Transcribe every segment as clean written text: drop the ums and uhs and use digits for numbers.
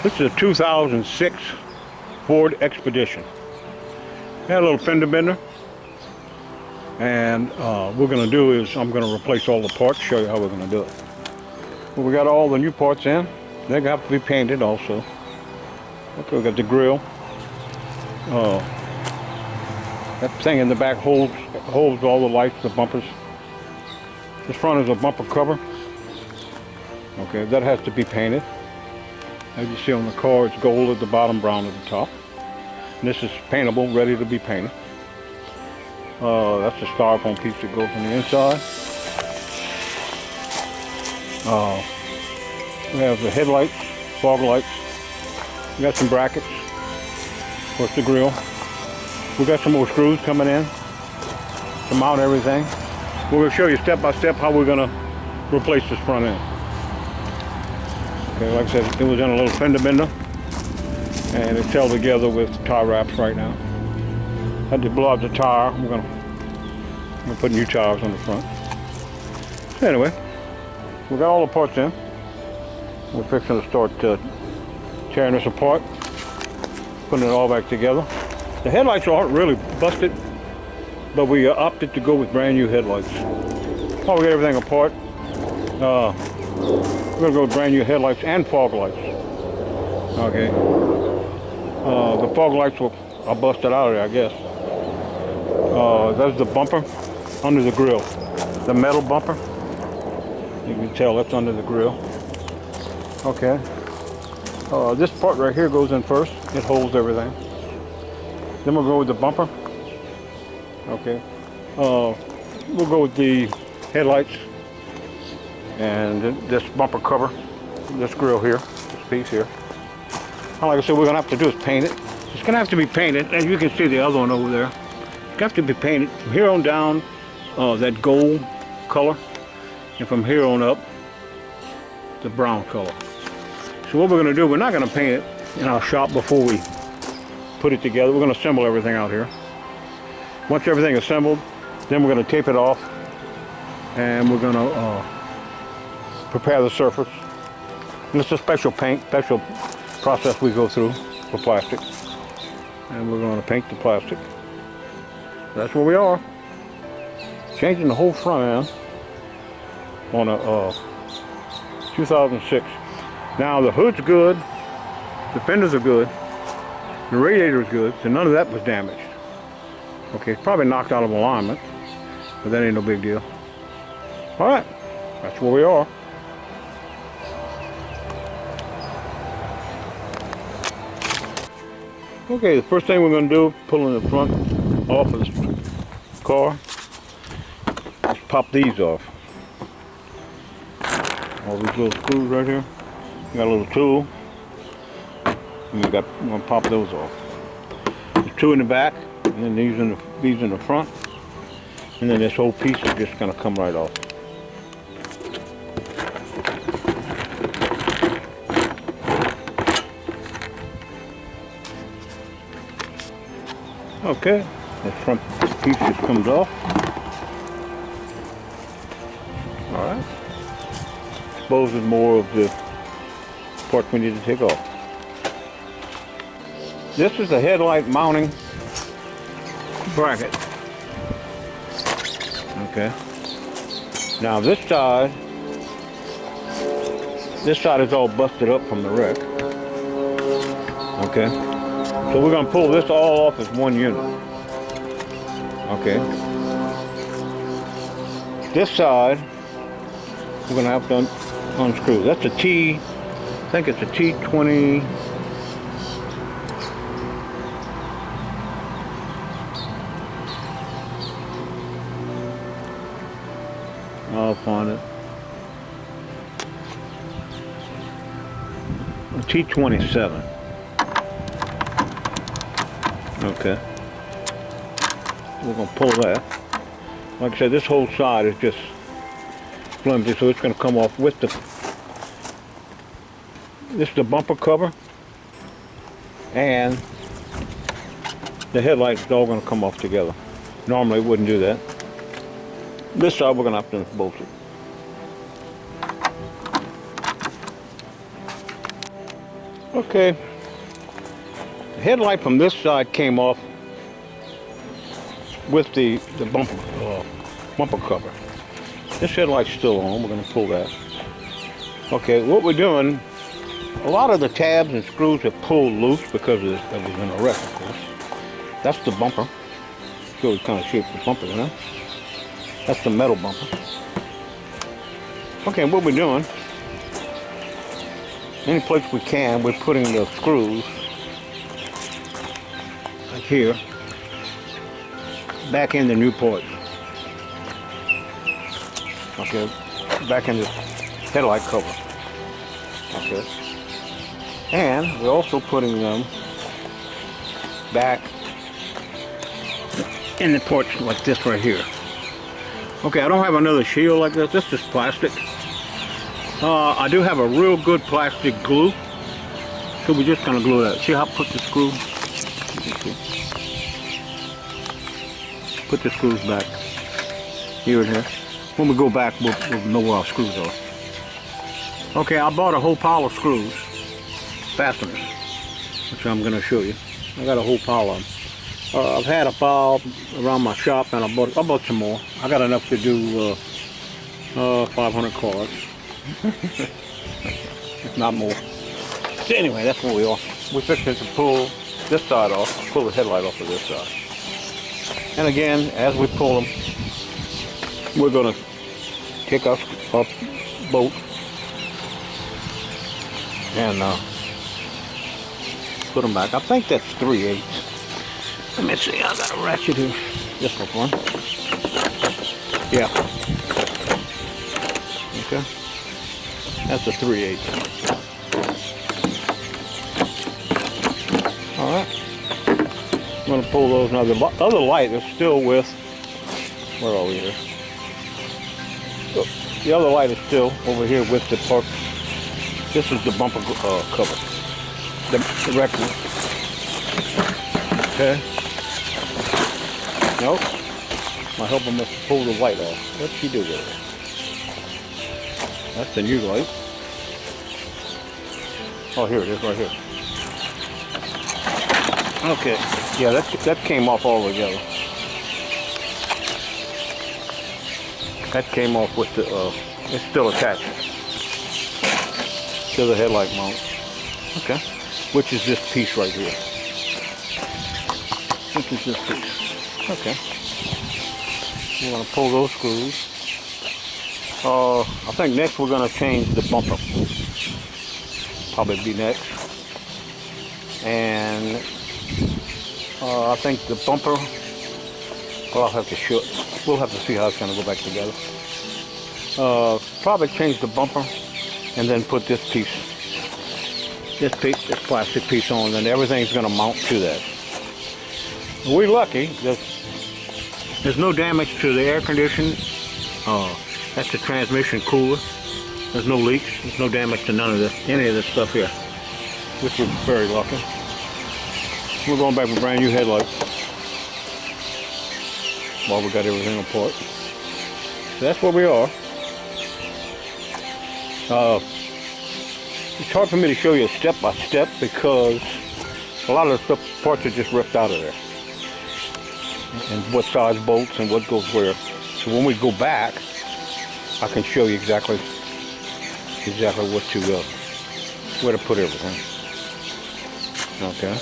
This is a 2006 Ford Expedition. Had a little fender bender. And what we're going to do is I'm going to replace all the parts, show you how we're going to do it. Well, we got all the new parts in. They have to be painted also. Okay, we got the grill. That thing in the back holds all the lights, the bumpers. This front is a bumper cover. Okay, that has to be painted. As you see on the car, it's gold at the bottom, brown at the top. And this is paintable, ready to be painted. That's the styrofoam piece that goes on the inside. We have the headlights, fog lights. We got some brackets. Of course, the grill. We got some more screws coming in to mount everything. We're going to show you step by step how we're going to replace this front end. Okay, like I said, it was in a little fender bender, and it's held together with tie wraps right now. Had to blow out the tire. We're gonna put new tires on the front. So anyway, we got all the parts in. We're fixing to start tearing this apart, putting it all back together. The headlights aren't really busted, but we opted to go with brand new headlights. While we get everything apart, we're gonna go with brand new headlights and fog lights. Okay. The fog lights are busted out of there, I guess. That's the bumper under the grill. The metal bumper. You can tell that's under the grill. Okay. This part right here goes in first. It holds everything. Then we'll go with the bumper. Okay. We'll go with the headlights and this bumper cover, this grill here, this piece here. Like I said, we're gonna have to do is paint it. It's gonna have to be painted, and you can see the other one over there. It's got to be painted from here on down, that gold color, and from here on up, the brown color. So what we're gonna do, we're not gonna paint it in our shop before we put it together. We're gonna assemble everything out here. Once everything is assembled, then we're gonna tape it off, and we're gonna prepare the surface. And it's a special paint, special process we go through for plastic. And we're going to paint the plastic. That's where we are. Changing the whole front end on a 2006. Now the hood's good, the fenders are good, the radiator is good, so none of that was damaged. Okay, it's probably knocked out of alignment, but that ain't no big deal. All right, that's where we are. Okay, the first thing we're going to do, pulling the front off of this car, is pop these off. All these little screws right here. We got a little tool, and we're going to pop those off. There's two in the back, and then these in the front, and then this whole piece is just going to come right off. Okay, the front piece just comes off. Alright. Exposes more of the parts we need to take off. This is the headlight mounting bracket. Okay. Now this side is all busted up from the wreck. Okay. So we're going to pull this all off as one unit. Okay. This side, we're going to have to unscrew. That's a T, I think it's a T20. I'll find it. A T27. Okay, we're going to pull that. Like I said, this whole side is just flimsy, so it's going to come off with the... This is the bumper cover, and the headlights is all going to come off together. Normally it wouldn't do that. This side we're going to have to bolt it. Okay, the headlight from this side came off with the bumper cover. This headlight's still on. We're going to pull that. Okay, what we're doing, a lot of the tabs and screws are pulled loose because it was in a wreck, of course. That's the bumper. Show you kind of shape the bumper, you know? That's the metal bumper. Okay, what we're doing, any place we can, we're putting the screws like here back in the new ports. Okay, back in the headlight cover. Okay, and we're also putting them back in the ports like this right here. Okay, I don't have another shield like this. This is plastic. I do have a real good plastic glue, so we're just gonna glue that. See how I put the screw? Put the screws back here and here. When we go back, we'll know where our screws are. Okay, I bought a whole pile of screws, fasteners, which I'm gonna show you. I got a whole pile of them. I've had a pile around my shop, and I bought some more. I got enough to do 500 cars. If not more. So anyway, that's where we are. We're fixing to pull this side off, pull the headlight off of this side. And again, as we pull them, we're going to take our bolt and put them back. I think that's 3/8. Let me see, I got a ratchet here. Just for fun. Yeah. Okay. That's a 3/8. Alright. I'm going to pull those now. The other light is still with, where are we here? The other light is still over here with the park. This is the bumper cover. The wreck one. Okay. Nope. My helper must pull the light off. What'd she do with it? That's the new light. Oh, here it is, right here. Okay. Yeah, that came off all together. That came off with the, it's still attached to the headlight mount. Okay. Which is this piece right here. Which is this piece. Okay. We're going to pull those screws. I think next we're going to change the bumper. Probably be next. And I think the bumper, well, I'll have to show it. We'll have to see how it's going to go back together. Probably change the bumper and then put this piece, this plastic piece on, and everything's going to mount to that. We're lucky. There's no damage to the air conditioning. That's the transmission cooler. There's no leaks. There's no damage to none of this, any of this stuff here, which is very lucky. We're going back with brand new headlights while we got everything apart. So that's where we are. It's hard for me to show you step by step because a lot of the parts are just ripped out of there. And what size bolts and what goes where. So when we go back, I can show you exactly what to where to put everything. Okay.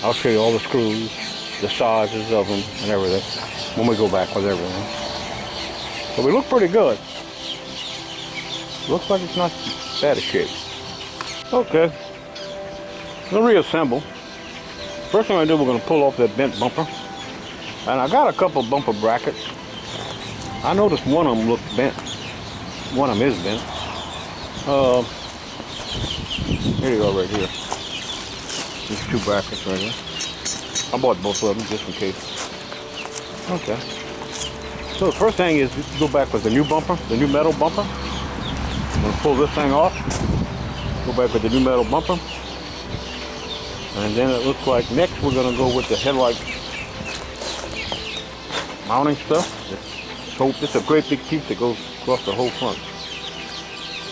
I'll show you all the screws, the sizes of them, and everything when we go back with everything. But we look pretty good. Looks like it's not bad a shape. Okay. We'll reassemble. First thing I do, we're going to pull off that bent bumper. And I got a couple bumper brackets. I noticed one of them looked bent. One of them is bent. Here you go, right here. These two brackets right here. I bought both of them just in case. Okay. So the first thing is go back with the new bumper, the new metal bumper. I'm going to pull this thing off. Go back with the new metal bumper. And then it looks like next we're going to go with the headlight mounting stuff. So this is a great big piece that goes across the whole front.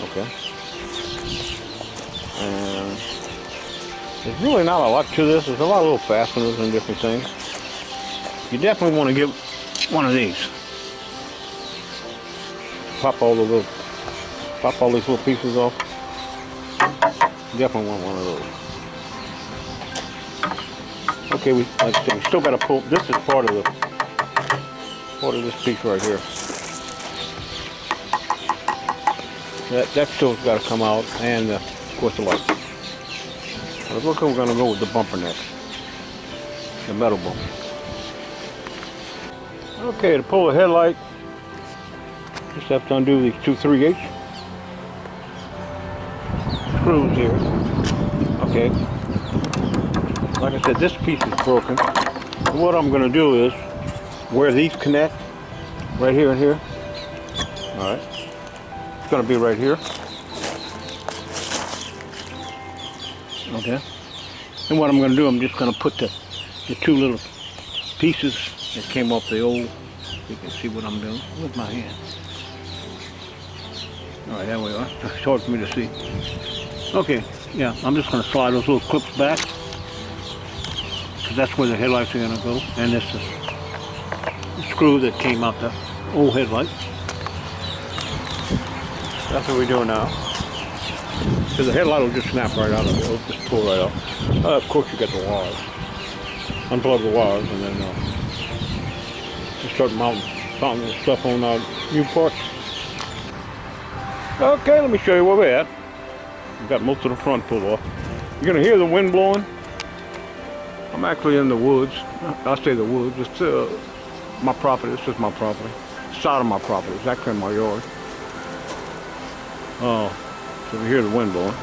Okay. And there's really not a lot to this. There's a lot of little fasteners and different things. You definitely want to get one of these. Pop all these little pieces off. Definitely want one of those. Okay, like I said, we still got to pull. This is part of this piece right here. That still's got to come out, and of course the light. But look, we're going to go with the bumper next, the metal bumper. Okay, to pull the headlight, just have to undo these 2 3/8 screws here. Okay. Like I said, this piece is broken. What I'm going to do is, where these connect, right here and here. All right. It's going to be right here. Okay. And what I'm going to do, I'm just going to put the 2 little pieces that came off the old. You can see what I'm doing with my hand. All right, there we are. It's hard for me to see. Okay, yeah, I'm just going to slide those little clips back, because that's where the headlights are going to go. And this is the screw that came out the old headlight. That's what we're doing now. So the headlight will just snap right out of it. It'll just pull right out. Of course, you get the wires. Unplug the wires, and then just start mounting the stuff on new parts. Okay, let me show you where we're at. We've got most of the front pulled off. You're going to hear the wind blowing. I'm actually in the woods. I say the woods. It's my property. This is my property. Side of my property. It's actually in my yard. Oh, so we hear the wind blowing.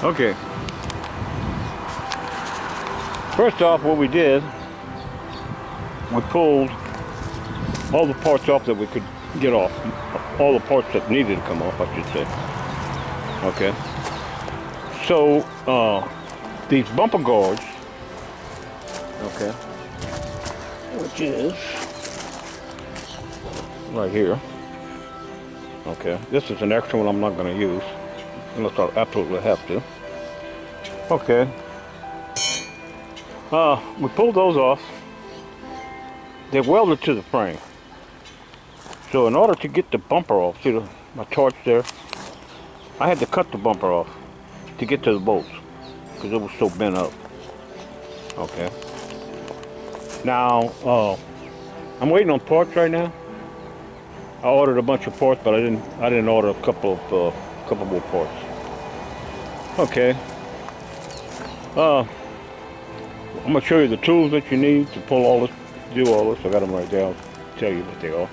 Okay. First off, what we did, we pulled all the parts off that we could get off. All the parts that needed to come off, I should say. Okay. So, these bumper guards, okay, which is right here. Okay, this is an extra one I'm not going to use unless I absolutely have to. Okay. We pulled those off. They're welded to the frame. So in order to get the bumper off, see my torch there? I had to cut the bumper off to get to the bolts because it was so bent up. Okay. Now, I'm waiting on parts right now. I ordered a bunch of parts, but I didn't order a couple more parts. Okay. I'm gonna show you the tools that you need to pull all this, do all this. I got them right there. I'll tell you what they are.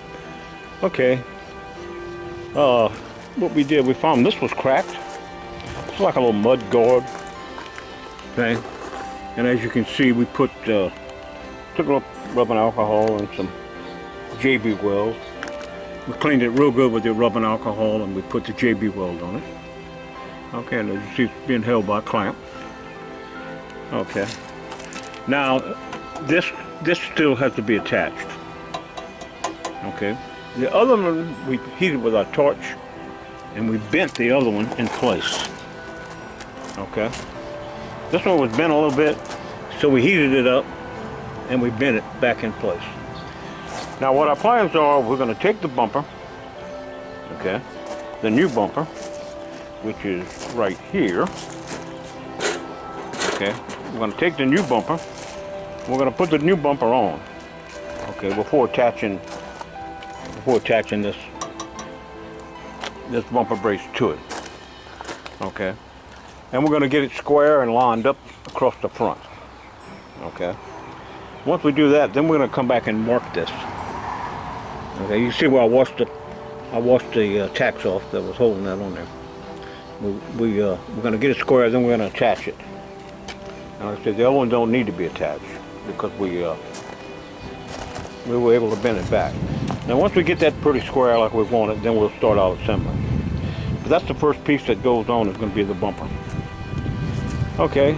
Okay. What we did, we found this was cracked. It's like a little mud guard thing. And as you can see, we took a little rubbing alcohol and some JB weld. We cleaned it real good with the rubbing alcohol, and we put the JB weld on it. Okay, and as you see, it's being held by a clamp. Okay. Now, this still has to be attached. Okay. The other one we heated with our torch, and we bent the other one in place. Okay. This one was bent a little bit, so we heated it up, and we bent it back in place. Now, what our plans are, we're going to take the bumper, okay, the new bumper, which is right here. Okay. We're going to take the new bumper. We're going to put the new bumper on. Okay, before attaching this bumper brace to it. Okay. And we're going to get it square and lined up across the front. Okay. Once we do that, then we're going to come back and mark this. Okay, you see where I washed the tacks off that was holding that on there. We're going to get it square, then we're going to attach it. And like I said, the other one don't need to be attached because we were able to bend it back. Now once we get that pretty square like we want it, then we'll start our assembly. But that's the first piece that goes on is going to be the bumper. Okay,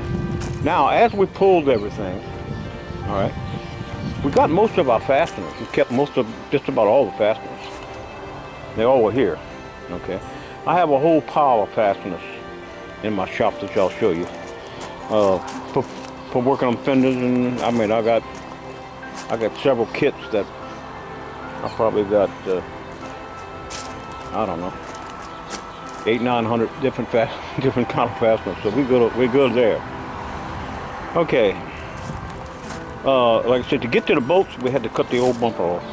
now as we pulled everything, all right, we got most of our fasteners. We kept just about all the fasteners. They all were here, okay. I have a whole pile of fasteners in my shop that I'll show you. For working on fenders, and I mean I got several kits that I probably got I don't know 800-900 different kind of fasteners. So we're good there. Okay. Like I said, to get to the bolts, we had to cut the old bumper off.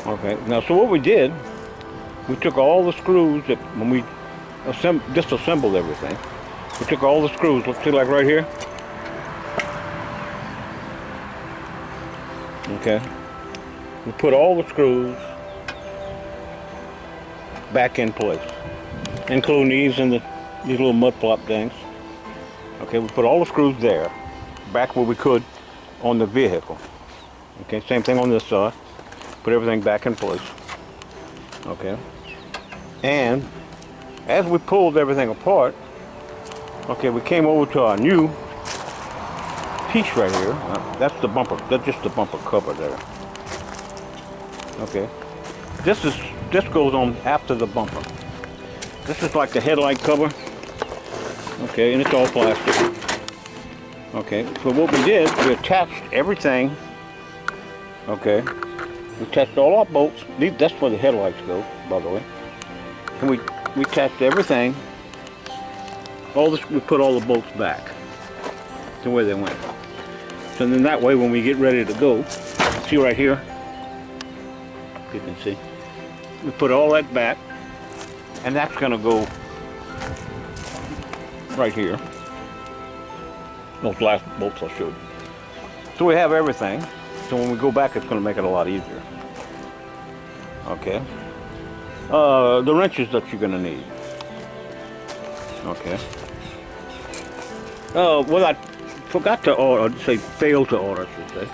Okay. Now, so what we did, we took all the screws that when we disassembled everything. We took all the screws. Let's see, like right here. Okay. We put all the screws back in place, including these and these little mud flap things. Okay, we put all the screws there, back where we could on the vehicle. Okay, same thing on this side. Put everything back in place. Okay. And as we pulled everything apart, okay, we came over to our new piece right here. That's the bumper. That's just the bumper cover there. Okay. This goes on after the bumper. This is like the headlight cover. Okay, and it's all plastic. Okay, so what we did, we attached everything. Okay, we attached all our bolts. That's where the headlights go, by the way. And we attached everything. We put all the bolts back to where they went. So then that way, when we get ready to go, see right here, you can see, we put all that back, and that's going to go right here. Those last bolts I showed. So we have everything. So when we go back, it's going to make it a lot easier. Okay. The wrenches that you're going to need. Okay. Well, I forgot to order, failed to order, I should say.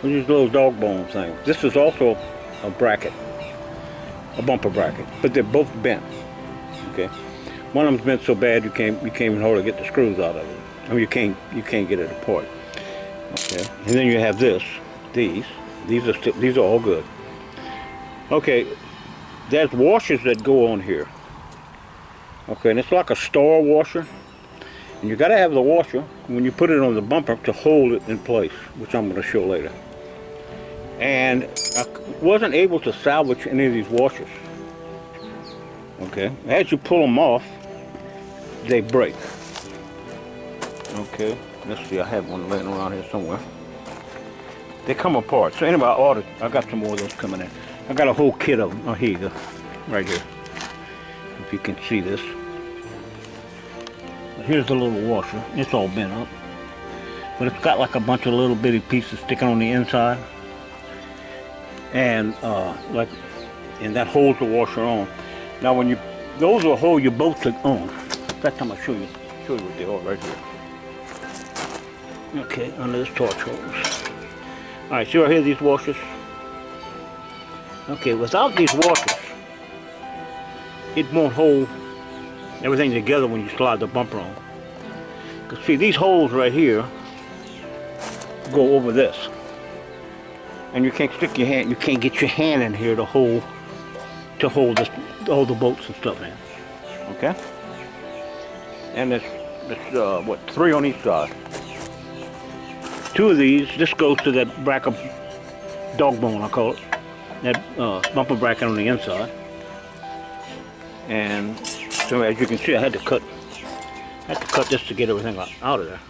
These little dog bone things. This is also a bracket, a bumper bracket, but they're both bent. Okay. One of them's bent so bad you can't even hardly get the screws out of it. I mean, you can't get it apart. Okay. And then you have these are all good. Okay. There's washers that go on here. Okay, and it's like a star washer. And you gotta have the washer when you put it on the bumper to hold it in place, which I'm gonna show later. And I wasn't able to salvage any of these washers. Okay, as you pull them off, they break. Okay, let's see, I have one laying around here somewhere. They come apart. So anyway, I got some more of those coming in. I got a whole kit of them. Oh, here you go, right here. If you can see this. Here's the little washer. It's all bent up, but it's got like a bunch of little bitty pieces sticking on the inside, and that holds the washer on. Now, when those will hold your boat on. That time I'll show you what they are right here. Okay, under this torch hose. All right, see right here, these washers. Okay, without these washers, it won't hold everything together when you slide the bumper on. Because see, these holes right here go over this. And you can't stick your hand, you can't get your hand in here to hold all the bolts and stuff in. Okay? And there's what, 3 on each side. 2 of these, this goes to that bracket, dog bone I call it. That bumper bracket on the inside. And so as you can see, I had to cut this to get everything out of there.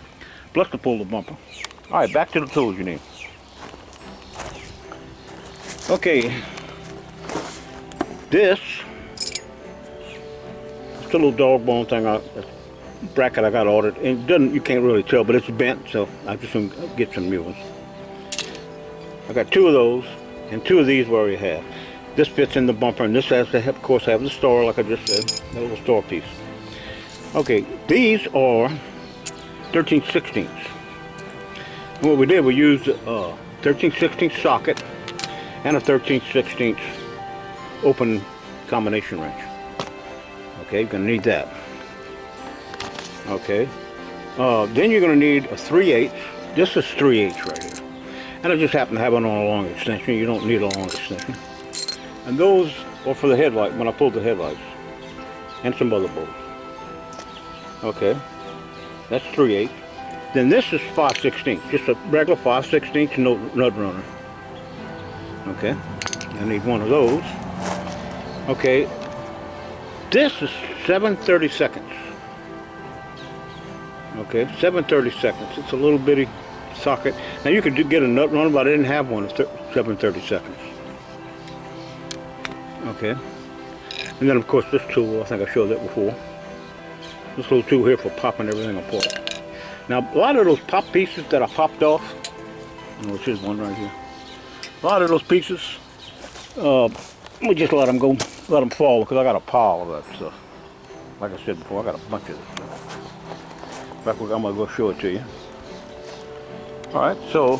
Plus to pull the bumper. All right, back to the tools you need. Okay, it's a little dog bone thing, bracket I got ordered. And you can't really tell, but it's bent, so I'm just gonna get some new ones. I got 2 of those, and 2 of these we already have. This fits in the bumper, and this has to, of course, have the star, like I just said, that little star piece. Okay, these are 13/16. What we did, we used a 13/16 socket and a 13/16 open combination wrench. Okay, you're gonna need that. Okay, then you're gonna need a 3/8. This is 3/8 right here, and I just happen to have it on a long extension. You don't need a long extension. And those or for the headlight when I pulled the headlights, and some other bolts. Okay, that's 3/8. Then this is 5/16, just a regular 5/16 nut runner. Okay, I need one of those. Okay, this is 7/32. Okay, 7/32. It's a little bitty socket. Now you could get a nut runner, but I didn't have one at 7/32. Okay, and then of course this tool, I think I showed that before. This little tool here for popping everything apart. Now a lot of those pop pieces that I popped off, which is one right here. A lot of those pieces, we just let them go, let them fall, because I got a pile of that stuff. Like I said before, I got a bunch of this stuff. I'm gonna go show it to you. All right, so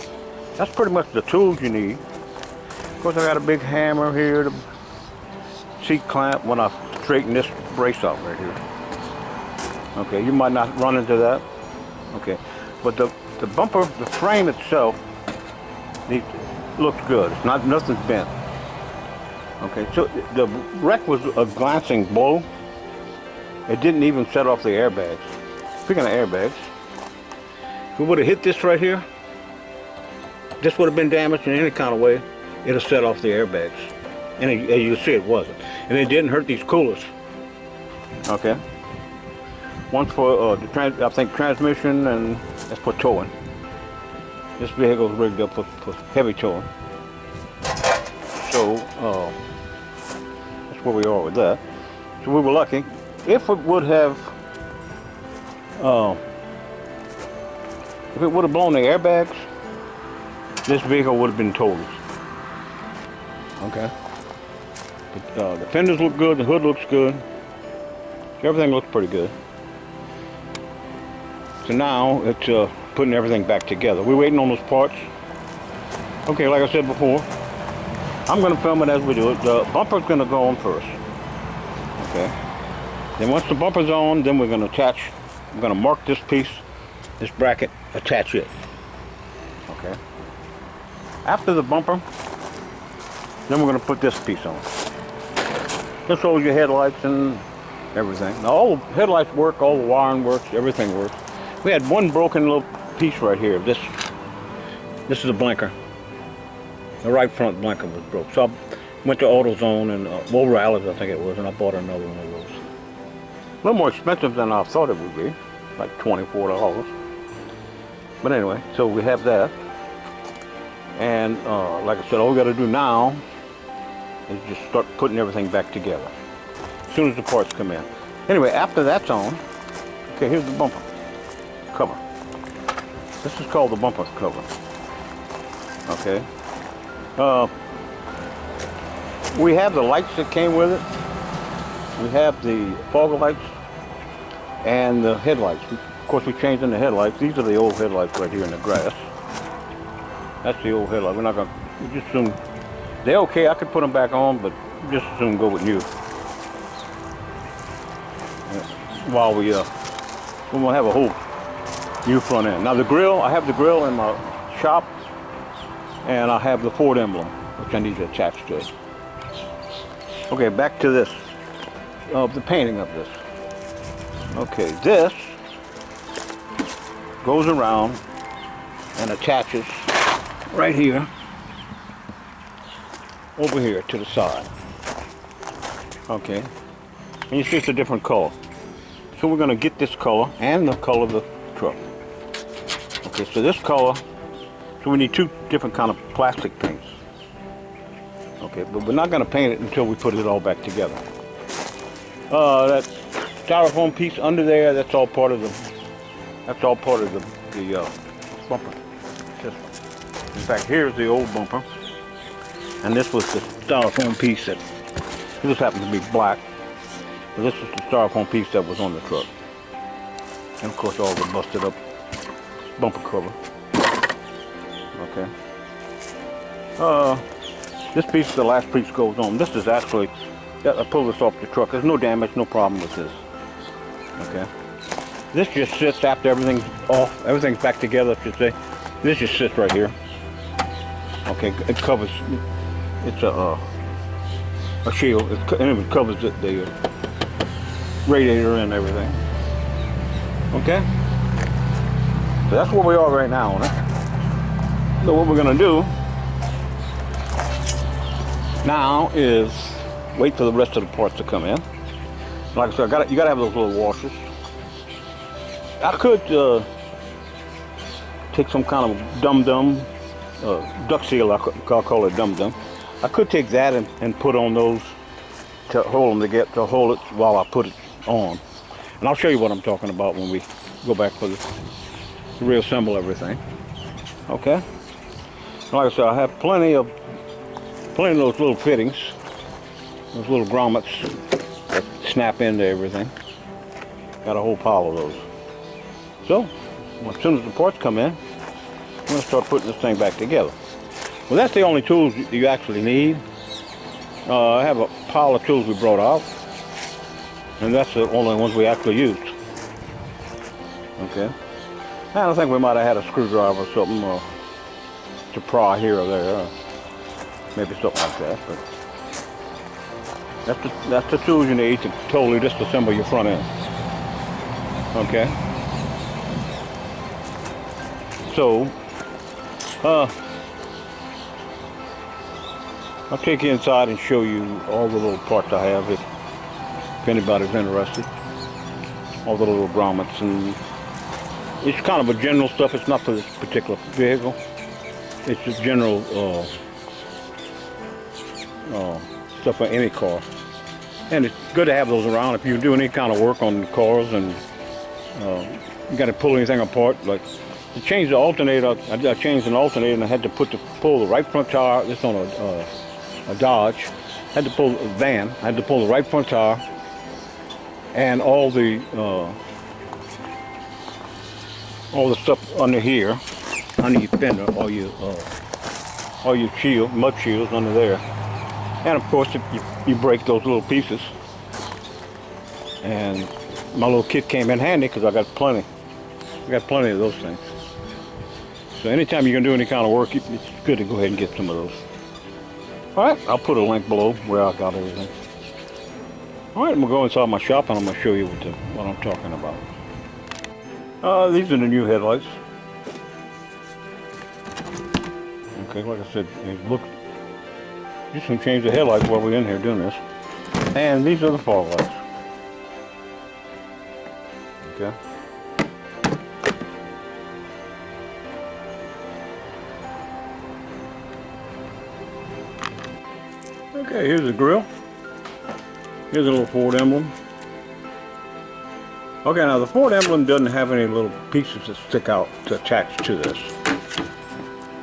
that's pretty much the tools you need. Of course, I got a big hammer here, the seat clamp when I straighten this brace out right here. Okay, you might not run into that. Okay, but the bumper, the frame itself, looks good. It's not, nothing's bent. Okay, so the wreck was a glancing blow. It didn't even set off the airbags. Speaking of airbags, if we would have hit this right here, this would have been damaged in any kind of way. It'll set off the airbags. And as you see, it wasn't. And it didn't hurt these coolers. Okay. One's for I think transmission, and that's for towing. This vehicle is rigged up for heavy towing. So that's where we are with that. So we were lucky. If it would have blown the airbags, this vehicle would have been totaled. Okay. But the fenders look good, the hood looks good, everything looks pretty good. So now it's putting everything back together. We're waiting on those parts. Okay, like I said before, I'm going to film it as we do it. The bumper's going to go on first. Okay. Then once the bumper's on, then we're going to attach. I'm going to mark this piece, this bracket, attach it. Okay. After the bumper, then we're going to put this piece on. This holds your headlights and everything. Now all the headlights work, all the wiring works, everything works. We had one broken little piece right here. This is a blinker. The right front blinker was broke. So I went to AutoZone and O'Reilly's, I think it was, and I bought another one of those. A little more expensive than I thought it would be, like $24. But anyway, so we have that. And like I said, all we got to do now is just start putting everything back together as soon as the parts come in. Anyway, after that's on, okay, here's the bumper cover. This is called the bumper cover. Okay. We have the lights that came with it. We have the fog lights and the headlights. Of course, we changed in the headlights. These are the old headlights right here in the grass. That's the old headlight. We're not gonna. We just assume they're okay. I could put them back on, but just assume go with new. While we're gonna have a whole new front end. Now the grill, I have the grill in my shop, and I have the Ford emblem, which I need to attach to it. Okay, back to this, the painting of this. Okay, this goes around and attaches right here, over here to the side. Okay, and you see it's a different color. So we're gonna get this color and the color of the truck. Okay, so this color, so we need two different kind of plastic paints. Okay, but we're not gonna paint it until we put it all back together. That styrofoam piece under there, that's all part of the bumper. In fact, here's the old bumper, and this was the styrofoam piece that, this happened to be black, but this is the styrofoam piece that was on the truck. And of course all the busted up bumper cover. Okay. This piece, the last piece goes on. This is actually, I pulled this off the truck. There's no damage, no problem with this. Okay. This just sits after everything's off, everything's back together, I should say. This just sits right here. Okay, it covers, it's a a shield, and it covers the radiator and everything. Okay? So that's where we are right now on it. So what we're gonna do now is wait for the rest of the parts to come in. Like I said, you gotta have those little washers. I could take some kind of dum-dum, duck seal, I'll call it dum-dum. I could take that and put on those to hold them to hold it while I put it on. And I'll show you what I'm talking about when we go back for to reassemble everything. Okay? Like I said, I have plenty of those little fittings, those little grommets that snap into everything. Got a whole pile of those. So, as soon as the parts come in, I'm going to start putting this thing back together. Well, that's the only tools you actually need. I have a pile of tools we brought out, and that's the only ones we actually used. Okay. I don't think we might have had a screwdriver or something to pry here or there, maybe something like that. But that's the tools you need to totally disassemble your front end. Okay. So, I'll take you inside and show you all the little parts I have if anybody's interested. All the little grommets, and it's kind of a general stuff. It's not for this particular vehicle. It's just general stuff for any car. And it's good to have those around if you do any kind of work on cars and you got to pull anything apart. Like to change the alternator, I changed an alternator and I had to pull the right front tire. This on a Dodge. I had to pull a van. I had to pull the right front tire and all the stuff under here, under your fender, all your shield, mud shields under there. And of course, you break those little pieces. And my little kit came in handy because I got plenty. I got plenty of those things. So anytime you're gonna do any kind of work, it's good to go ahead and get some of those. All right, I'll put a link below where I got everything. All right, I'm gonna go inside my shop and I'm gonna show you what I'm talking about. These are the new headlights. Okay, like I said, look, just gonna change the headlights while we're in here doing this. And these are the fog lights. Okay. Okay, here's the grill. Here's a little Ford emblem. Okay, now the Ford emblem doesn't have any little pieces that stick out to attach to this.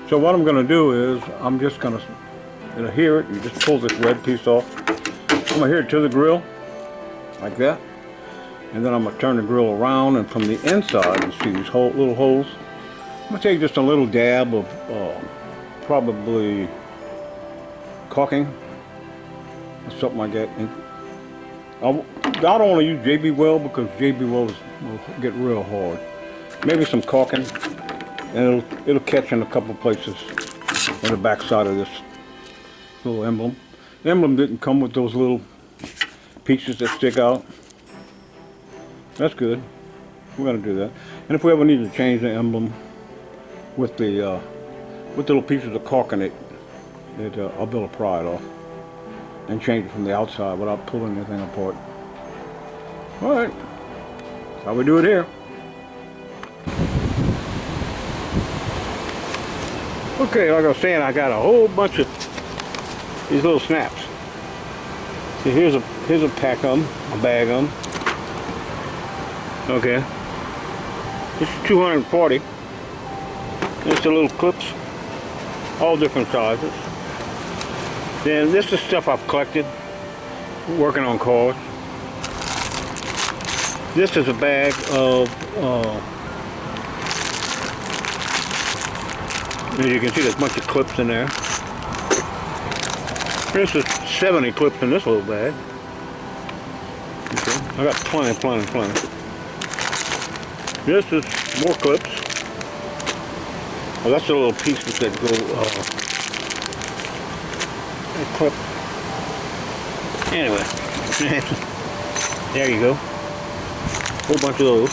So what I'm going to do is, I'm just going to adhere it. You just pull this red piece off. I'm going to adhere it to the grill, like that. And then I'm going to turn the grill around, and from the inside, you see these little holes. I'm going to take just a little dab of probably caulking, or something like that. And I don't want to use JB Weld because JB Weld will get real hard. Maybe some caulking, and it'll catch in a couple places on the back side of this little emblem. The emblem didn't come with those little pieces that stick out. That's good. We're going to do that. And if we ever need to change the emblem with the little pieces of caulking I'll be able to pry it off and change it from the outside without pulling anything apart. All right, that's how we do it here. Okay, like I was saying, I got a whole bunch of these little snaps. See, here's a pack of them, a bag of them. Okay, this is 240. It's the little clips, all different sizes. Then this is stuff I've collected working on cars. This is a bag of, as you can see, there's a bunch of clips in there. This is 70 clips in this little bag. Okay. I got plenty. This is more clips. Well, that's the little pieces that go, clip. Anyway, there you go. Whole bunch of those.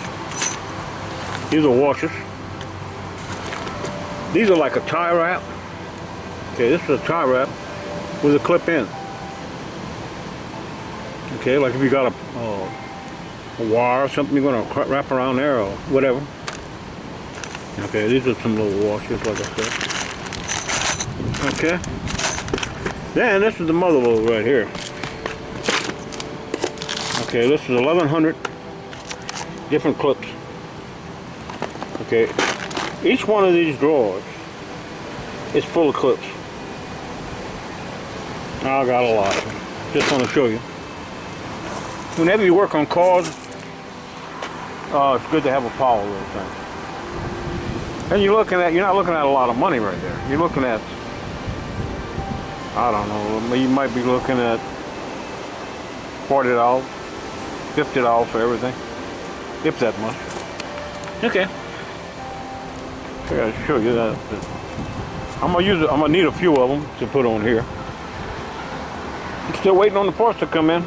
These are washers. These are like a tie wrap. Okay, this is a tie wrap with a clip in. Okay, like if you got a wire or something you're gonna wrap around there or whatever. Okay, these are some little washers, like I said. Okay. Then this is the mother load right here. Okay, this is 1,100 different clips. Okay, each one of these drawers is full of clips. I got a lot of them. Just want to show you. Whenever you work on cars, it's good to have a pile of those things. And you're not looking at a lot of money right there. You're looking at, I don't know, you might be looking at $40, $50 for everything, if that much. Okay. I gotta show you that. I'm gonna need a few of them to put on here. I'm still waiting on the parts to come in.